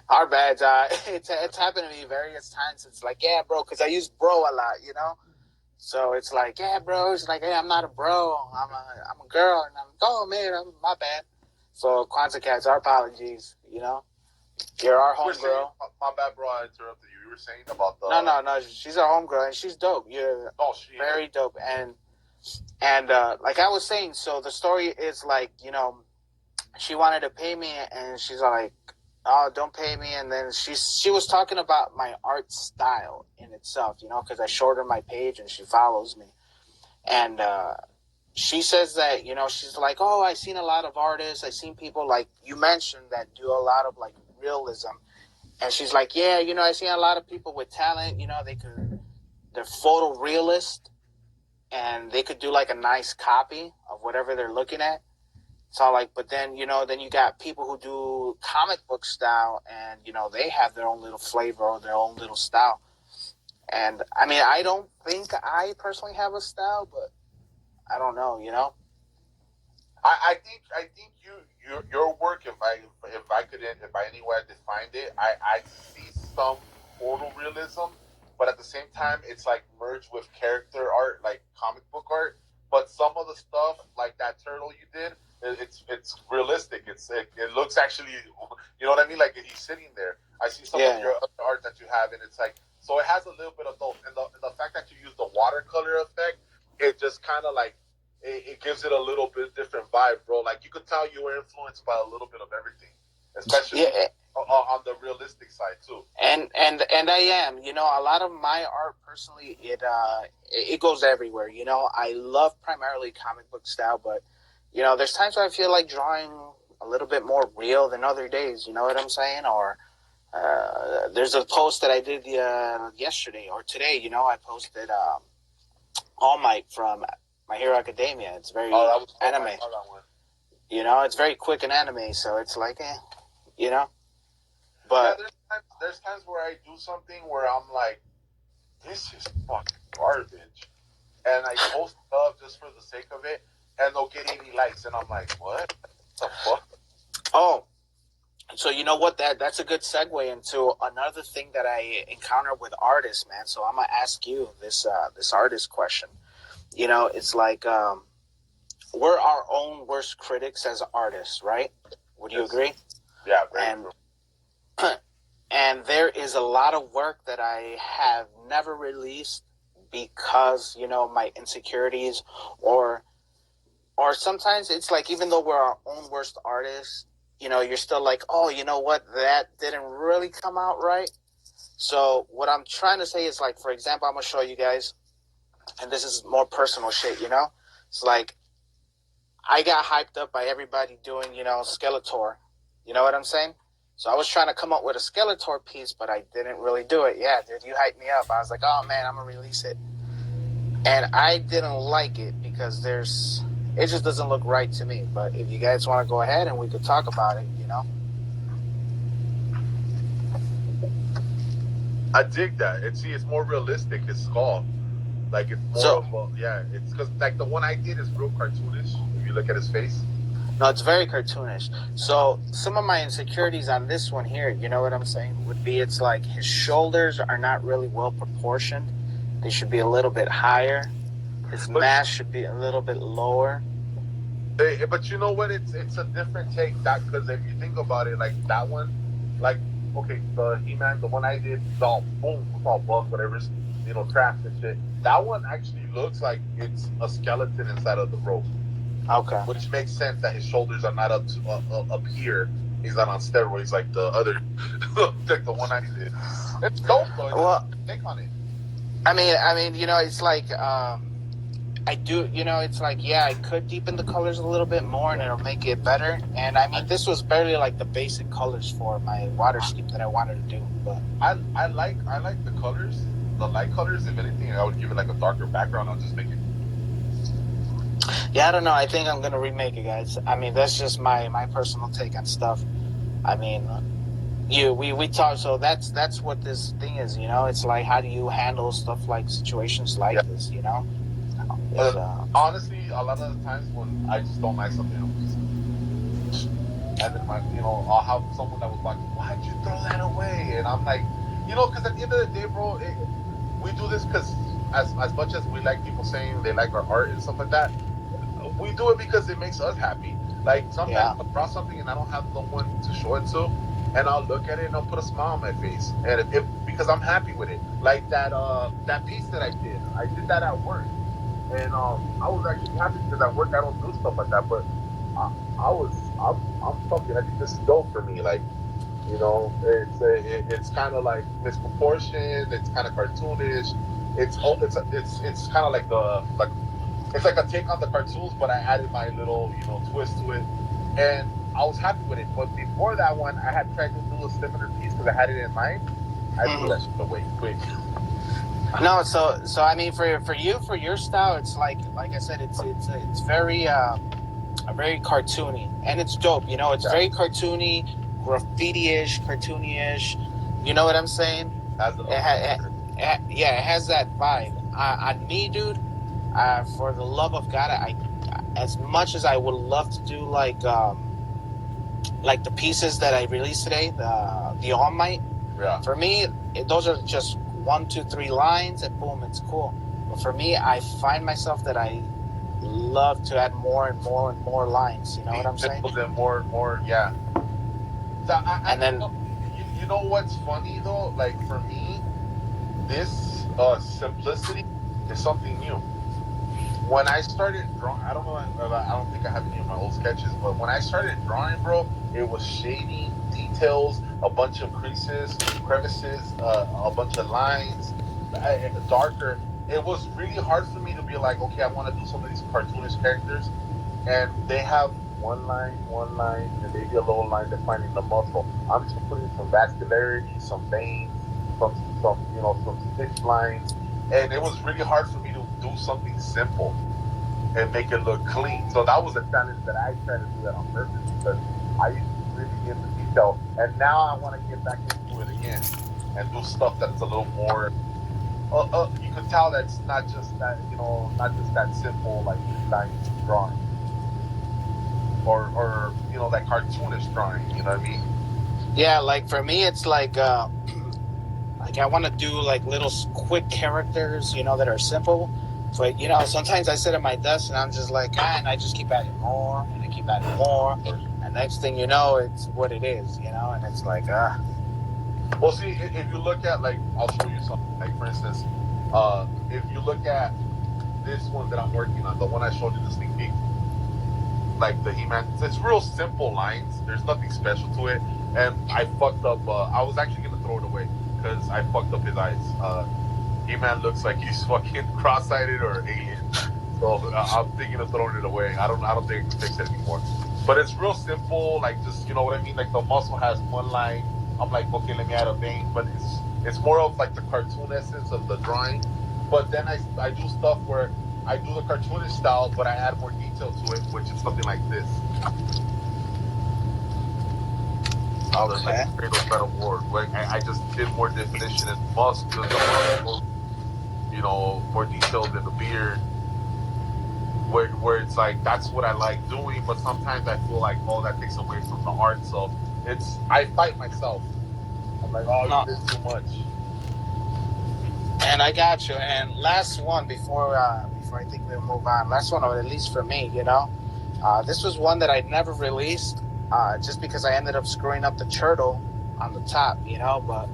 Our bad. It's happened to me various times. It's like, yeah, bro, because I use bro a lot, you know. So it's like, yeah, bro. It's like, hey, I'm not a bro. I'm a girl, and I'm man. My bad. So Quantum Cats, our apologies. You know, you're our homegirl. My bad, bro. I interrupted you. You were saying about the no. She's our homegirl, and she's dope. You're very dope, and like I was saying, so the story is like, you know, she wanted to pay me, and she's like, oh, don't pay me. And then she was talking about my art style in itself, you know, because I showed her my page and she follows me. And she says that, you know, she's like, oh, I've seen a lot of artists. I've seen people like you mentioned that do a lot of like realism. And she's like, yeah, you know, I see a lot of people with talent, you know, they're photorealist and they could do like a nice copy of whatever they're looking at. So like, but then, you know, then you got people who do comic book style and, you know, they have their own little flavor or their own little style. And I mean, I don't think I personally have a style, but I don't know, you know. I think your work, if I any way I defined it, I see some photorealism, but at the same time, it's like merged with character art, like comic book art. But some of the stuff, like that turtle you did, it's realistic. It looks actually, you know what I mean? Like he's sitting there. I see some of your other art that you have, and it's like, so it has a little bit of both. And the fact that you use the watercolor effect, it just kind of like it gives it a little bit different vibe, bro. Like you could tell you were influenced by a little bit of everything, especially on the realistic side too. And I am, you know, a lot of my art personally, it goes everywhere. You know, I love primarily comic book style, but you know, there's times where I feel like drawing a little bit more real than other days. You know what I'm saying? Or there's a post that I did yesterday or today. You know, I posted All Might from My Hero Academia. It's very anime. You know, it's very quick and anime, so it's like, you know. But yeah, there's times where I do something where I'm like, this is fucking garbage, and I post it up just for the sake of it, and they'll get 80 likes, and I'm like, what the fuck? Oh, so you know what? That's a good segue into another thing that I encounter with artists, man. So I'm gonna ask you this artist question. You know, it's like we're our own worst critics as artists, right? Would you agree? Yeah, very true. And there is a lot of work that I have never released because, you know, my insecurities or or sometimes it's like, even though we're our own worst artists, you're still like, oh, you know what, that didn't really come out right. So what I'm trying to say is, like, for example, I'm gonna show you guys, and this is more personal shit. It's like, I got hyped up by everybody doing, Skeletor. You know what I'm saying? So I was trying to come up with a Skeletor piece, but I didn't really do it. Yeah, dude, you hyped me up. I was like, oh man, I'm gonna release it, and I didn't like it because it just doesn't look right to me. But if you guys want to go ahead and we could talk about it. I dig that. And see, it's more realistic. His skull, like it's more it's because like the one I did is real cartoonish. If you look at his face. No, it's very cartoonish. So some of my insecurities on this one here, you know what I'm saying, would be, it's like his shoulders are not really well proportioned. They should be a little bit higher. His mass should be a little bit lower. But you know what? It's a different take. That, because if you think about it, like that one, like, okay, the He-Man, the one I did, it's all boom, it's all buff, whatever's, trapped and shit. That one actually looks like it's a skeleton inside of the rope. Okay. Which makes sense that his shoulders are not up to up here. He's not on steroids like the other, like the one I did. It's dope though. Well, take on it. I mean, it's like, I do, it's like, yeah, I could deepen the colors a little bit more and it'll make it better. And I mean, this was barely like the basic colors for my water sleep that I wanted to do. But I like the colors, the light colors. If anything, I would give it like a darker background. I'll just make it. Yeah, I don't know. I think I'm gonna remake it, guys. I mean, that's just my personal take on stuff. I mean, we talk. So that's what this thing is. It's like, how do you handle stuff like situations like this? Honestly, a lot of the times when I just don't like something, and then I'll have someone that was like, "Why'd you throw that away?" And I'm like, because at the end of the day, bro, we do this because as much as we like people saying they like our art and stuff like that, we do it because it makes us happy. Like sometimes I draw something and I don't have no one to show it to, and I'll look at it and I'll put a smile on my face, and if because I'm happy with it. Like that piece that I did that at work. And I was actually happy because at work I don't do stuff like that. But I'm fucking. I think this is dope for me. Like, it's kind of like misproportioned. It's kind of cartoonish. It's kind of like it's like a take on the cartoons, but I added my little twist to it, and I was happy with it. But before that one, I had tried to do a similar piece because I had it in mind. I threw that shit away quick. No, so I mean, for your style, it's like I said, it's very very cartoony, and it's dope. It's very cartoony, graffiti-ish, cartoony-ish. You know what I'm saying? It has that vibe. On me, dude, for the love of God, I as much as I would love to do like the pieces that I released today, the All Might. Yeah. For me, those are just 1, 2, 3 lines, and boom, it's cool. But for me, I find myself that I love to add more and more and more lines. You know what I'm saying? More and more, yeah. So and then, you know what's funny though? Like for me, this simplicity is something new. When I started drawing, I don't think I have any of my old sketches, but when I started drawing, bro, it was shading, details, a bunch of creases, crevices, a bunch of lines, darker. It was really hard for me to be like, okay, I want to do some of these cartoonish characters, and they have one line, and maybe a little line defining the muscle. I'm just putting some vascularity, some veins, some stitch lines, and it was really hard for me to do something simple and make it look clean. So that was a challenge that I tried to do that on purpose because I used to really get into detail, and now I want to get back into it again and do stuff that's a little more. You can tell that's not just that that simple like line drawing or that cartoonish drawing. You know what I mean? Yeah, like for me, it's like I want to do like little quick characters, that are simple. But sometimes I sit at my desk and I'm just like, and I just keep adding more and I keep adding more, and next thing you know, it's what it is, and it's like Well, see, if you look at I'll show you something. Like for instance, if you look at this one that I'm working on, the one I showed you the sneak peek, like the He-Man. It's real simple lines. There's nothing special to it. And I fucked up. I was actually gonna throw it away because I fucked up his eyes. He-Man looks like he's fucking cross-sighted or alien. So I'm thinking of throwing it away. I don't think I can fix it anymore. But it's real simple. Like, just, you know what I mean? Like, the muscle has one line. I'm like, okay, let me add a vein. But it's more of like the cartoon essence of the drawing. But then I do stuff where I do the cartoonish style, but I add more detail to it, which is something like this. Okay. Like Kratos Battle War. Where I just did more definition in muscles, you know, more detailed in the beard. Where it's like, that's what I like doing, but sometimes I feel like, oh, that takes away from the art. So I fight myself. I'm like, oh, No. you did too much. And I got you. And last one before I think we'll move on. Last one, or at least for me, you know, this was one that I never released, just because I ended up screwing up the turtle on the top, you know. But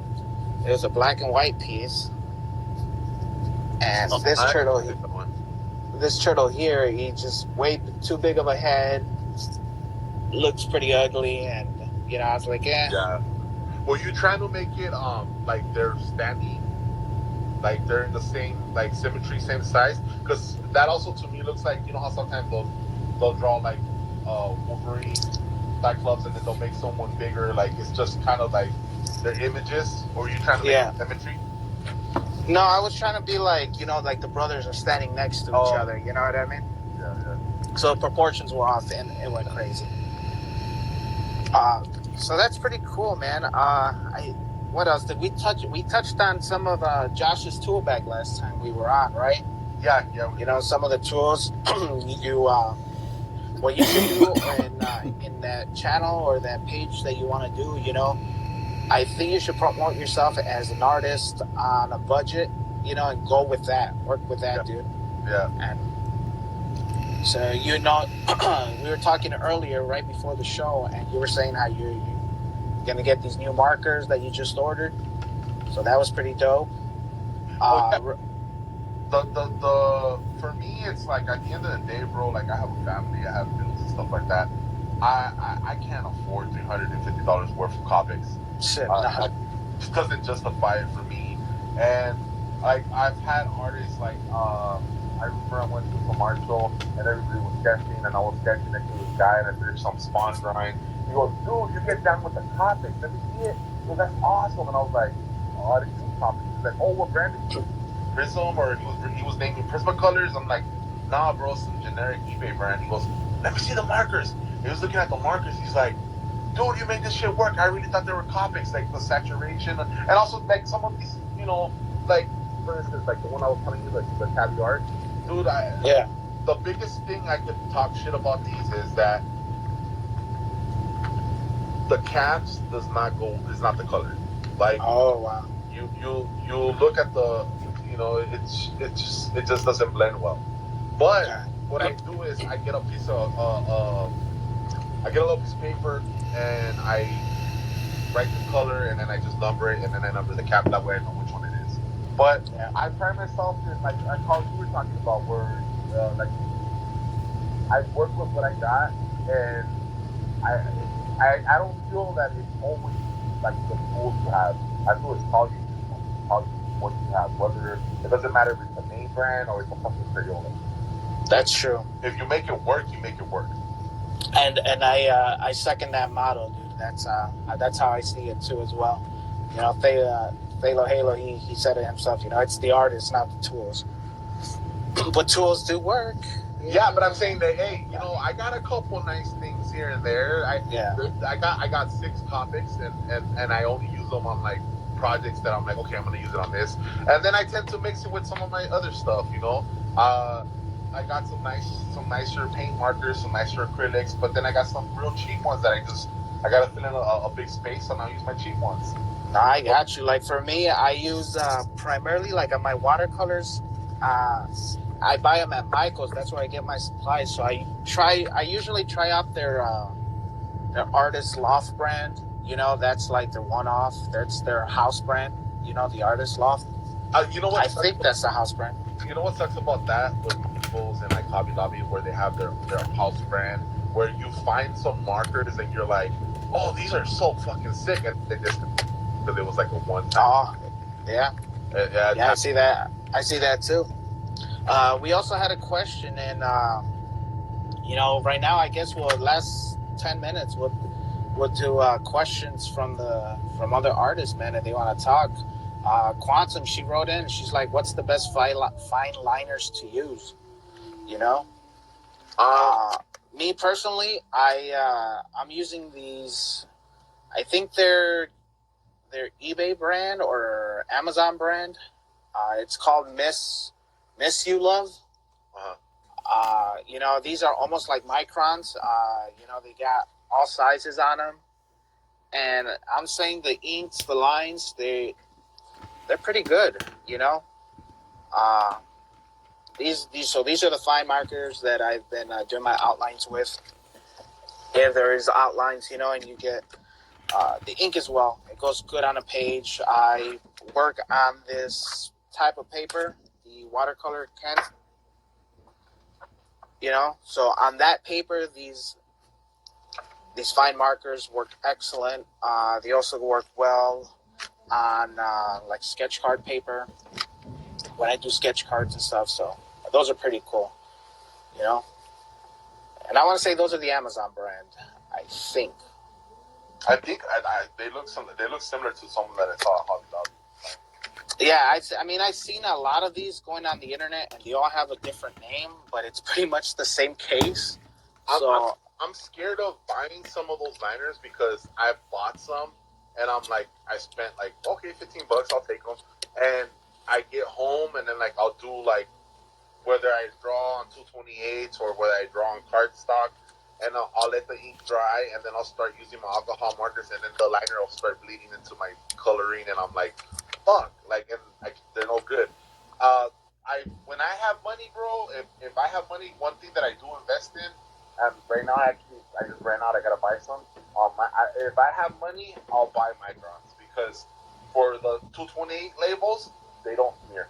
it was a black and white piece, and this turtle here, he just way too big of a head, looks pretty ugly, and you know, I was like, Yeah. Were you trying to make it like they're standing? Like they're in the same like symmetry, same size, because that also to me looks like, you know how sometimes they'll draw like Wolverine, Cyclops, and then they'll make someone bigger. Like it's just kind of like their images. Or are you trying to make symmetry? No, I was trying to be like, you know, like the brothers are standing next to each other. You know what I mean? Yeah. So proportions were off, and it went crazy. So that's pretty cool, man. What else did we touch? We touched on some of Josh's tool bag last time we were on, right? Yeah. You know, some of the tools what you should do in that channel or that page that you want to do. You know, I think you should promote yourself as an artist on a budget. You know, and go with that. Work with that, dude. Yeah. And so, you know, we were talking earlier, right before the show, and you were saying how you're going to get these new markers that you just ordered. So that was pretty dope. The for me, it's like at the end of the day, bro, like I have a family, I have bills and stuff like that. I can't afford $350 worth of comics. Shit, it doesn't justify it for me. And like I've had artists like I remember I went to a commercial and everybody was sketching, and I was sketching next to this guy, and I finished some Spawn drawing. He goes, dude, you get down with the comics. Let me see it. He goes, that's awesome. And I was like, oh, I didn't see comics. He's like, oh, what brand is it? Prism, or he was naming Prismacolors. I'm like, nah, bro, some generic eBay brand. He goes, let me see the markers. He was looking at the markers. He's like, dude, you made this shit work. I really thought they were comics, like the saturation, and also like some of these, you know, like for instance, like the one I was telling you, like the tabby art. Dude, the biggest thing I could talk shit about these is that the caps is not the color. Like, oh wow, you look at the, you know, it just doesn't blend well. But what I do is I get a piece of I get a little piece of paper and I write the color, and then I just number it, and then I number the cap, that way I know which one it is. But I pride myself in, like how you were talking about, where like I work with what I got, and I don't feel that it's always like the tools you have. I feel it's how you what you have. Whether it doesn't matter if it's a name brand or it's a fucking Crayola. That's true. If you make it work, you make it work. And I second that motto, dude. That's how I see it too as well. You know, Thalo Halo, he said it himself. You know, it's the artist, not the tools. But tools do work. Yeah, but I'm saying that, hey, you know, I got a couple nice things here and there. I got 6 topics, and I only use them on like projects that I'm like, okay, I'm gonna use it on this, and then I tend to mix it with some of my other stuff. You know, I got some nicer paint markers, some nicer acrylics, but then I got some real cheap ones that I gotta fill in a big space, and I'll use my cheap ones. No, I got you. Like for me, I use primarily like on my watercolors. I buy them at Michael's. That's where I get my supplies. So I usually try out their Artist Loft brand. You know, that's like their one-off. That's their house brand. You know, the Artist Loft. You know what? I think that's the house brand. You know what sucks about that with People's and like Hobby Lobby, where they have their house brand, where you find some markers and you're like, oh, these are so fucking sick, and they just because it was like a one time. Oh, yeah. Yeah, I see that. I see that too. We also had a question, and right now I guess we'll last 10 minutes. We'll do questions from other artists, man, if they want to talk. Quantum, she wrote in. She's like, "What's the best fine liners to use?" You know. Me personally, I'm using these. I think they're eBay brand or Amazon brand. It's called Miss You Love. These are almost like microns. They got all sizes on them, and I'm saying the inks, the lines, they're pretty good. These are the fine markers that I've been doing my outlines with. If there is outlines, and you get the ink as well. It goes good on a page. I work on this type of paper, the watercolor Kent. So on that paper, these fine markers work excellent. They also work well on like sketch card paper when I do sketch cards and stuff. So those are pretty cool, And I want to say those are the Amazon brand, I think. I think they look similar to some that I saw at Hobby Lobby. Yeah, I've seen a lot of these going on the internet, and they all have a different name, but it's pretty much the same case. I'm scared of buying some of those liners because I've bought some, and I'm like, I spent like, okay, $15, I'll take them, and I get home, and then like I'll do like whether I draw on 228 or whether I draw on cardstock, and I'll let the ink dry, and then I'll start using my alcohol markers, and then the liner will start bleeding into my coloring, and I'm like, fuck, like, and they're no good. When I have money, bro, if I have money, one thing that I do invest in, and right now I just ran out, I gotta buy some. If I have money, I'll buy microns because for the 228 labels, they don't smear.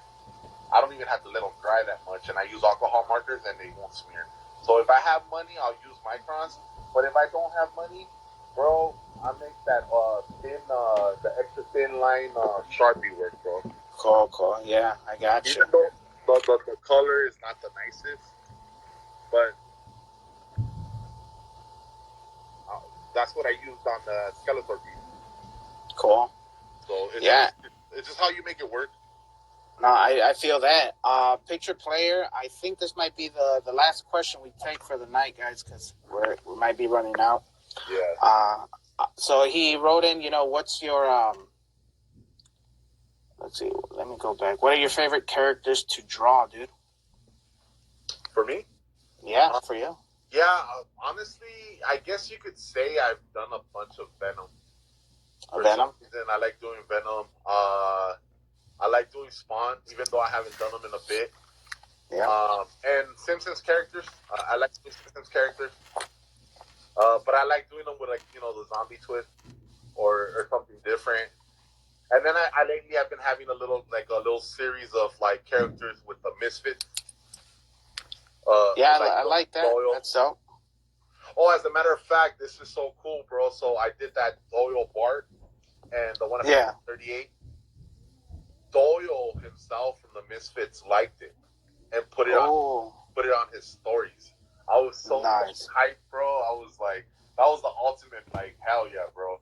I don't even have to let them dry that much, and I use alcohol markers, and they won't smear. So if I have money, I'll use microns. But if I don't have money, bro, I make that the extra thin line Sharpie work, bro. Cool. Yeah, I got you. Even though the color is not the nicest, but that's what I used on the Skeletor piece. Cool. So it's just how you make it work. No, I feel that. Picture player, I think this might be the last question we take for the night, guys, because we might be running out. Yeah. So he wrote in, what's your, let's see, let me go back. What are your favorite characters to draw, dude? For me? Yeah, for you. Yeah, honestly, I guess you could say I've done a bunch of Venom. Venom? Then I like doing Venom. I like doing Spawn, even though I haven't done them in a bit. Yeah. And Simpsons characters. I like doing Simpsons characters. But I like doing them with the zombie twist or something different. And then I lately have been having a little series of like characters with the Misfits. I like that. Doyle. That's dope. Oh, as a matter of fact, this is so cool, bro. So I did that Doyle Bart and the one at 38. Doyle himself from the Misfits liked it and put it on his stories. I was so hyped, bro. I was like, that was the ultimate, like, hell yeah, bro.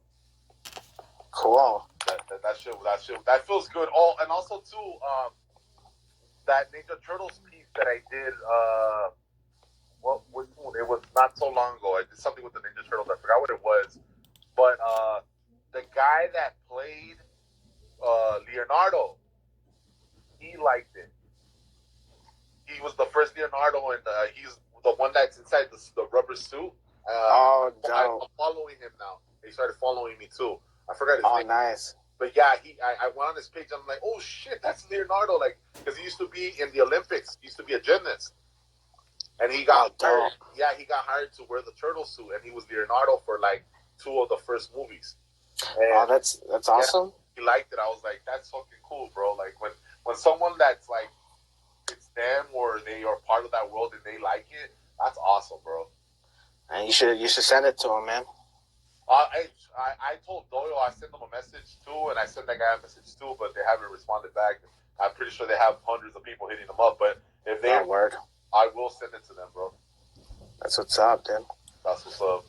Cool. That feels good. Oh, and also too, that Ninja Turtles piece that I did. It was not so long ago. I did something with the Ninja Turtles. I forgot what it was, but the guy that played Leonardo, he liked it. He was the first Leonardo, and he's the one that's inside the rubber suit. Dope. I'm following him now. He started following me too. I forgot his name. Oh, nice. But yeah, I went on his page. I'm like, oh shit, that's Leonardo. Like, because he used to be in the Olympics. He used to be a gymnast, and he got hired. Yeah, he got hired to wear the turtle suit, and he was Leonardo for like 2 of the first movies. And, that's awesome. He liked it. I was like, that's fucking cool, bro. Like when someone that's like, it's them or they are part of that world and they like it, that's awesome, bro. And you should send it to him, man. I told Doyle I sent them a message too, and I sent that guy a message too, but they haven't responded back. I'm pretty sure they have hundreds of people hitting them up, but if they, word. I will send it to them, bro. That's what's up, dude. That's what's up.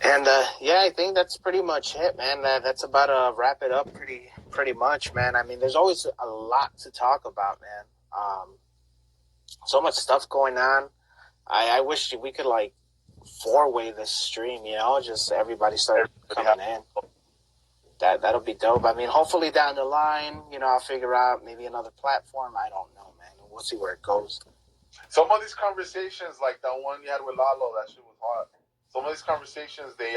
And yeah, I think that's pretty much it, man. That's about to wrap it up pretty much, man. I mean, there's always a lot to talk about, man. So much stuff going on. I wish we could like four-way this stream, you know, just everybody start coming in. That'll be dope. I mean, hopefully down the line, you know, I'll figure out maybe another platform. I don't know, man. We'll see where it goes. Some of these conversations, like that one you had with Lalo, that shit was hot. Some of these conversations, they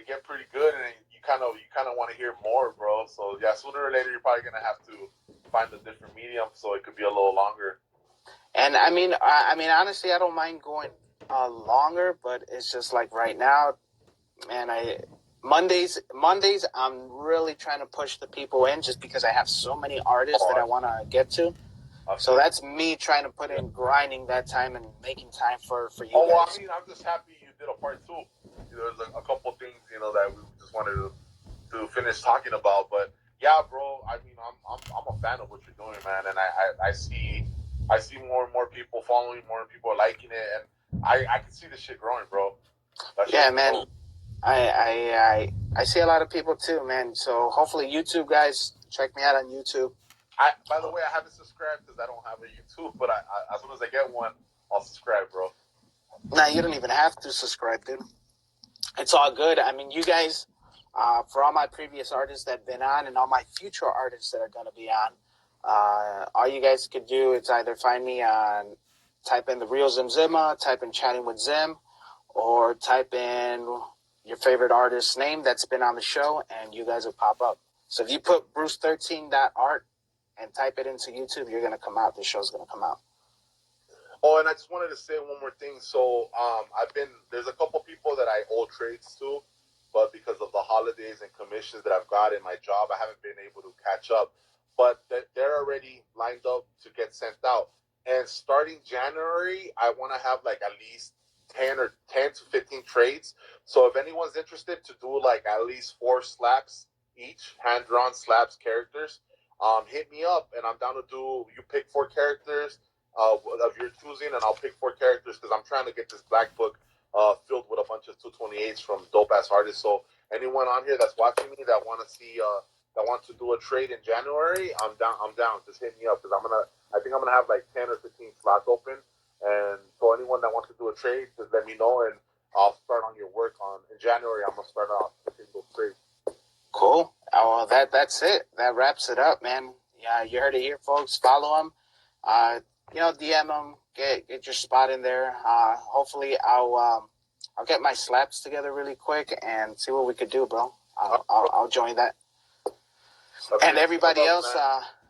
get pretty good, and you kind of want to hear more, bro. So yeah, sooner or later, you're probably gonna have to find a different medium, so it could be a little longer. And I mean, honestly, I don't mind going longer, but it's just like right now, man. Mondays, I'm really trying to push the people in just because I have so many artists that I want to get to. So that's me trying to put in grinding that time and making time for you guys. Well, I mean, I'm just happy you did a part 2. There's a couple things, you know, that we just wanted to finish talking about. But yeah, bro, I mean, I'm a fan of what you're doing, man, and I see more and more people following, more and people are liking it, and I can see this shit growing, bro. Yeah, man. Cool. I see a lot of people too, man. So hopefully YouTube guys, check me out on YouTube. By the way, I haven't subscribed because I don't have a YouTube, but I as soon as I get one, I'll subscribe, bro. Nah, you don't even have to subscribe, dude. It's all good. I mean, you guys, for all my previous artists that have been on and all my future artists that are going to be on, all you guys could do is either find me on, type in The Real Zimzima, type in Chatting with Zim, or type in your favorite artist's name that's been on the show, and you guys will pop up. So if you put Bruce13.art and type it into YouTube, you're going to come out. The show's going to come out. Oh, and I just wanted to say one more thing. So there's a couple people that I owe trades to, but because of the holidays and commissions that I've got in my job, I haven't been able to catch up. But they're already lined up to get sent out. And starting January, I want to have like at least 10 to 15 trades. So if anyone's interested to do like at least 4 slaps each, hand-drawn slaps characters, hit me up, and I'm down to do. You pick 4 characters of your choosing, and I'll pick 4 characters because I'm trying to get this black book filled with a bunch of 228s from dope ass artists. So anyone on here that's watching me that want to see that wants to do a trade in January, I'm down. Just hit me up because I think I'm gonna have like 10 or 15 slots open, and so anyone that wants to do a trade, just let me know, and I'll start on your work in January. I'm gonna start off with those trades. Cool. Oh, well, that's it. That wraps it up, man. Yeah, you heard it here, folks. Follow him. You know, DM him. Get your spot in there. Hopefully, I'll get my slaps together really quick and see what we could do, bro. I'll join that. And everybody else,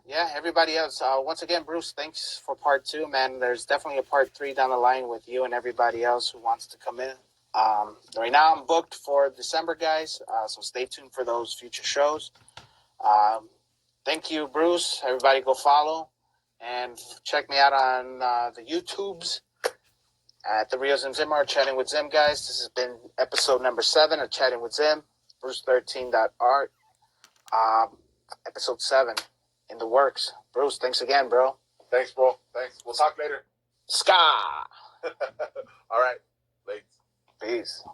everybody else. Once again, Bruce, thanks for part 2, man. There's definitely a part 3 down the line with you and everybody else who wants to come in. Right now I'm booked for December, guys, so stay tuned for those future shows. Thank you, Bruce. Everybody go follow and check me out on the YouTubes at The Real Zimzima or Chatting with Zim, guys. This has been episode number 7 of Chatting with Zim, Bruce13.art. Episode 7 in the works. Bruce, thanks again, bro. Thanks, bro. Thanks. We'll talk later. Ska! All right. Late. Peace.